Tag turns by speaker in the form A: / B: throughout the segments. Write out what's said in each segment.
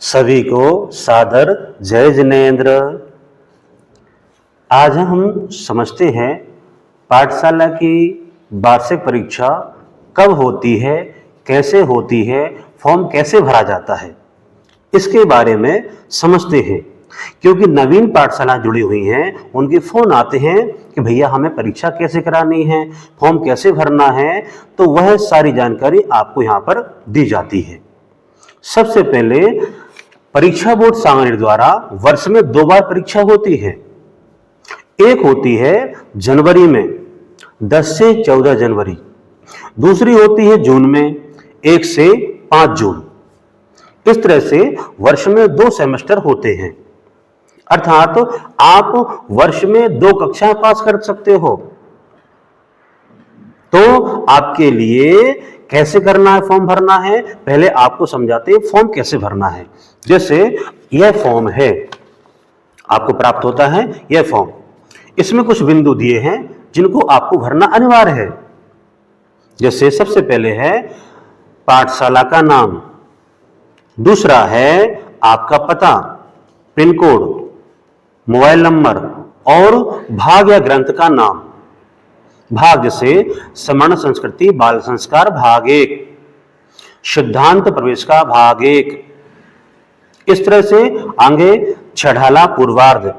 A: सभी को सादर जय जिनेन्द्र। आज हम समझते हैं पाठशाला की वार्षिक परीक्षा कब होती है, कैसे होती है, फॉर्म कैसे भरा जाता है, इसके बारे में समझते हैं। क्योंकि नवीन पाठशाला जुड़ी हुई हैं, उनके फोन आते हैं कि भैया हमें परीक्षा कैसे करानी है, फॉर्म कैसे भरना है, तो वह सारी जानकारी आपको यहाँ पर दी जाती है। सबसे पहले परीक्षा बोर्ड सांगनेर द्वारा वर्ष में 2 बार परीक्षा होती है। एक होती है जनवरी में 10 से 14 जनवरी, दूसरी होती है जून में 1 से 5 जून। इस तरह से वर्ष में 2 सेमेस्टर होते हैं, अर्थात आप वर्ष में 2 कक्षाएं पास कर सकते हो। तो आपके लिए कैसे करना है, फॉर्म भरना है, पहले आपको समझाते हैं फॉर्म कैसे भरना है। जैसे यह फॉर्म है, आपको प्राप्त होता है यह फॉर्म, इसमें कुछ बिंदु दिए हैं जिनको आपको भरना अनिवार्य है। जैसे सबसे पहले है पाठशाला का नाम, दूसरा है आपका पता, पिन कोड, मोबाइल नंबर और भाग या ग्रंथ का नाम। भाग जैसे समर्ण संस्कृति बाल संस्कार भाग 1, सिद्धांत प्रवेश का भाग 1। इस तरह से आगे छठाला पूर्वार्ध,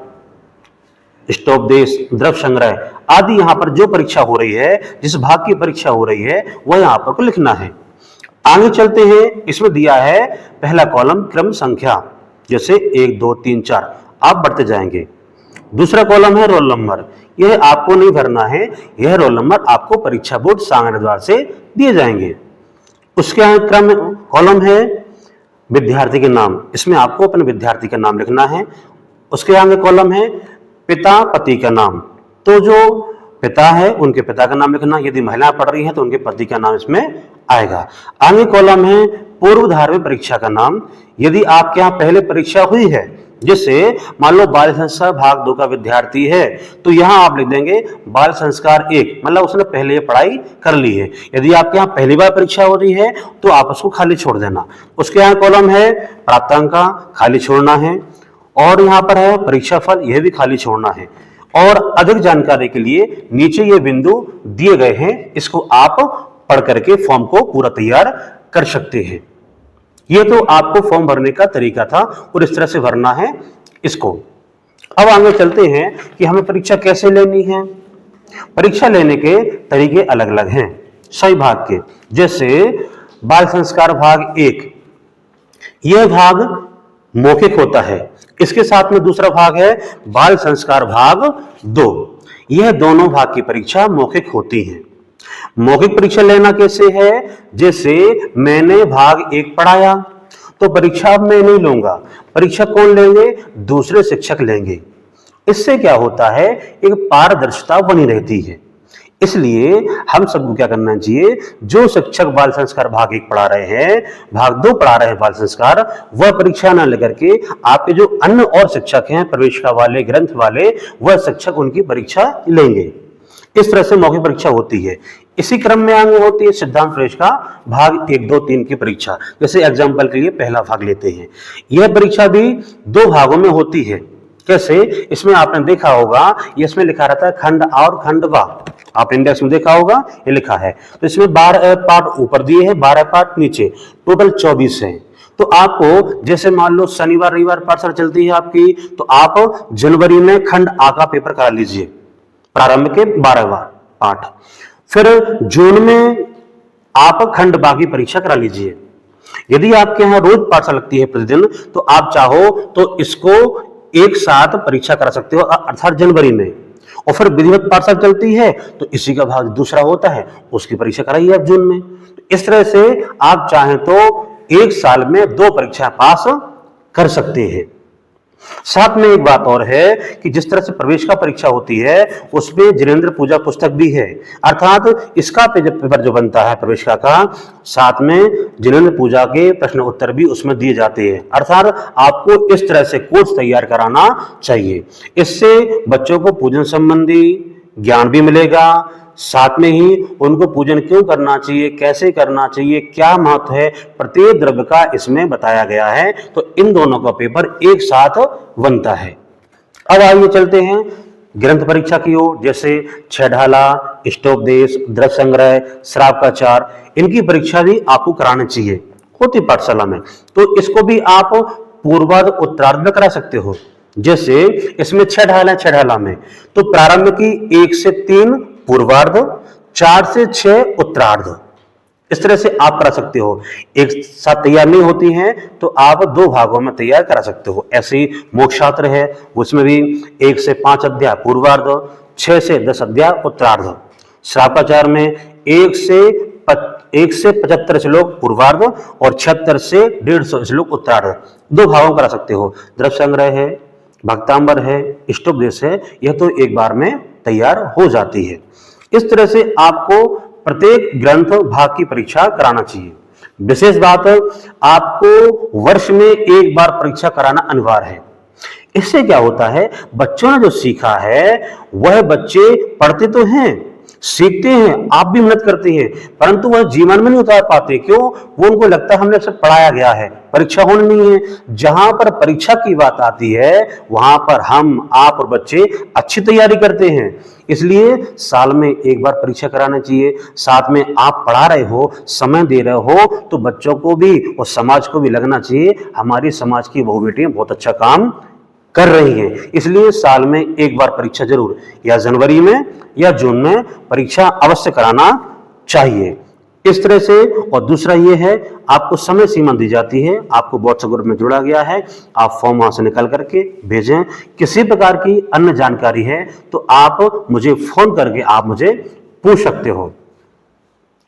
A: स्टोपदेश, द्रव्य संग्रह आदि यहां पर जो परीक्षा हो रही है, जिस भाग की परीक्षा हो रही है, वह यहां पर को लिखना है। आगे चलते हैं, इसमें दिया है पहला कॉलम क्रम संख्या, जैसे 1 2 3 4 आप बढ़ते जाएंगे। दूसरा कॉलम है रोल नंबर, यह आपको नहीं भरना है, यह रोल नंबर आपको परीक्षा बोर्ड सांगनेर द्वारा से दिए जाएंगे। उसके आगे क्रम कॉलम है विद्यार्थी के नाम, इसमें आपको अपने विद्यार्थी का नाम लिखना है। उसके आगे कॉलम है पिता पति का नाम, तो जो पिता है उनके पिता का नाम लिखना, यदि महिला पढ़ रही है तो उनके पति का नाम इसमें आएगा। आगे कॉलम है पूर्वधार्य परीक्षा का नाम, यदि आपके यहाँ पहले परीक्षा हुई है, जैसे मान लो बाल संस्कार भाग 2 का विद्यार्थी है, तो यहां आप लिख देंगे बाल संस्कार 1, मतलब उसने पहले ये पढ़ाई कर ली है। यदि आपके यहाँ पहली बार परीक्षा हो रही है तो आप उसको खाली छोड़ देना। उसके यहाँ कॉलम है प्राप्तांक का, खाली छोड़ना है। और यहाँ पर है परीक्षा फल, यह भी खाली छोड़ना है। और अधिक जानकारी के लिए नीचे ये बिंदु दिए गए हैं, इसको आप पढ़ करके फॉर्म को पूरा तैयार कर सकते हैं। ये तो आपको फॉर्म भरने का तरीका था और इस तरह से भरना है इसको। अब आगे चलते हैं कि हमें परीक्षा कैसे लेनी है। परीक्षा लेने के तरीके अलग अलग हैं सभी भाग के। जैसे बाल संस्कार भाग 1, यह भाग मौखिक होता है। इसके साथ में दूसरा भाग है बाल संस्कार भाग 2, यह दोनों भाग की परीक्षा मौखिक होती है। मौखिक परीक्षा लेना कैसे है, जैसे मैंने भाग 1 पढ़ाया तो परीक्षा अब मैं नहीं लूंगा, परीक्षा कौन लेंगे, दूसरे शिक्षक लेंगे। इससे क्या होता है, एक पारदर्शिता बनी रहती है। इसलिए हम सबको क्या करना चाहिए, जो शिक्षक बाल संस्कार भाग 1 पढ़ा रहे हैं, भाग 2 पढ़ा रहे हैं बाल संस्कार, वह परीक्षा न लेकर के आपके जो अन्य और शिक्षक हैं, प्रवेशिका वाले, ग्रंथ वाले, वह शिक्षक उनकी परीक्षा लेंगे। इस तरह से मौखिक परीक्षा होती है। इसी क्रम में आगे होती है सिद्धांत प्रवेश का भाग 1 2 3 की परीक्षा। जैसे एग्जाम्पल के लिए पहला भाग लेते हैं, यह परीक्षा भी 2 भागों में होती है। कैसे, इसमें आपने देखा होगा, इसमें लिखा रहता है खंड आ और खंड वा, आप इंडेक्स में देखा होगा ये लिखा है। तो इसमें 12 पार्ट ऊपर दिए हैं, 12 पार्ट नीचे, टोटल 24 है। तो आपको जैसे मान लो शनिवार रविवार पाठशाला चलती है आपकी, तो आप जनवरी में खंड आ का पेपर करा लीजिए, प्रारंभ के 12वां पाठ। फिर जून में आप खंड बा की परीक्षा करा लीजिए। यदि आपके यहाँ रोज पाठशाला लगती है प्रतिदिन, तो आप चाहो तो इसको एक साथ परीक्षा करा सकते हो, अर्थात जनवरी में। और फिर विधिवत पाठशाला चलती है तो इसी का भाग दूसरा होता है, उसकी परीक्षा कराइए आप जून में। इस तरह से आप चाहें तो एक साल में 2 परीक्षा पास कर सकते हैं। साथ में एक बात और है कि जिस तरह से प्रवेश का परीक्षा होती है, उसमें जिनेन्द्र पूजा पुस्तक भी है, अर्थात इसका पेपर जो बनता है प्रवेशिका का, साथ में जिनेन्द्र पूजा के प्रश्न उत्तर भी उसमें दिए जाते हैं। अर्थात आपको इस तरह से कोर्स तैयार कराना चाहिए। इससे बच्चों को पूजन संबंधी ज्ञान भी मिलेगा, साथ में ही उनको पूजन क्यों करना चाहिए, कैसे करना चाहिए, क्या महत्व है, प्रत्येक द्रव्य का इसमें बताया गया है। तो इन दोनों का पेपर एक साथ बनता है। अब आइए चलते हैं ग्रंथ परीक्षा की ओर। जैसे छह ढाला, इष्टोपदेश, द्रव्य संग्रह, श्राप का चार, इनकी परीक्षा भी आपको करानी चाहिए होती पाठशाला में। तो इसको भी आप पूर्वार्ध उत्तरार्ध में करा सकते हो। जैसे इसमें छह ढाला है, छह ढाला में तो प्रारंभ की 1 से 3 पूर्वार्ध, 4 से 6 उत्तरार्ध, इस तरह से आप करा सकते हो। एक साथ तैयार नहीं होती हैं तो आप 2 भागों में तैयार करा सकते हो। ऐसे ही मोक्षशास्त्र है, उसमें भी 1 से 5 अध्याय पूर्वार्ध, 6 से 10 अध्याय उत्तरार्ध। श्रापाचार में 1 से 75 श्लोक पूर्वार्ध और 76 से 150 श्लोक उत्तरार्ध, 2 भागों करा सकते हो। द्रव्य संग्रह है, भक्तांबर है, इष्टोपदेश है, यह तो एक बार में तैयार हो जाती है। इस तरह से आपको प्रत्येक ग्रंथ भाग की परीक्षा कराना चाहिए। विशेष बात, आपको वर्ष में एक बार परीक्षा कराना अनिवार्य है। इससे क्या होता है, बच्चों ने जो सीखा है वह बच्चे पढ़ते तो हैं, सीखते हैं, आप भी मेहनत करते हैं, परंतु वह जीवन में नहीं उतार पाते। क्यों? वो उनको लगता है हमने सब पढ़ाया गया है, परीक्षा होनी नहीं है। जहां पर परीक्षा की बात आती है वहां पर हम, आप और बच्चे अच्छी तैयारी करते हैं। इसलिए साल में एक बार परीक्षा कराना चाहिए। साथ में आप पढ़ा रहे हो, समय दे रहे हो, तो बच्चों को भी और समाज को भी लगना चाहिए हमारी समाज की बहु बेटियां बहुत अच्छा काम कर रही हैं। इसलिए साल में एक बार परीक्षा जरूर, या जनवरी में या जून में परीक्षा अवश्य कराना चाहिए। इस तरह से। और दूसरा ये है, आपको समय सीमा दी जाती है, आपको व्हाट्सएप ग्रुप में जोड़ा गया है, आप फॉर्म वहां से निकाल करके भेजें। किसी प्रकार की अन्य जानकारी है तो आप मुझे फोन करके आप मुझे पूछ सकते हो।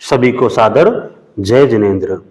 A: सभी को सादर जय जिनेंद्र।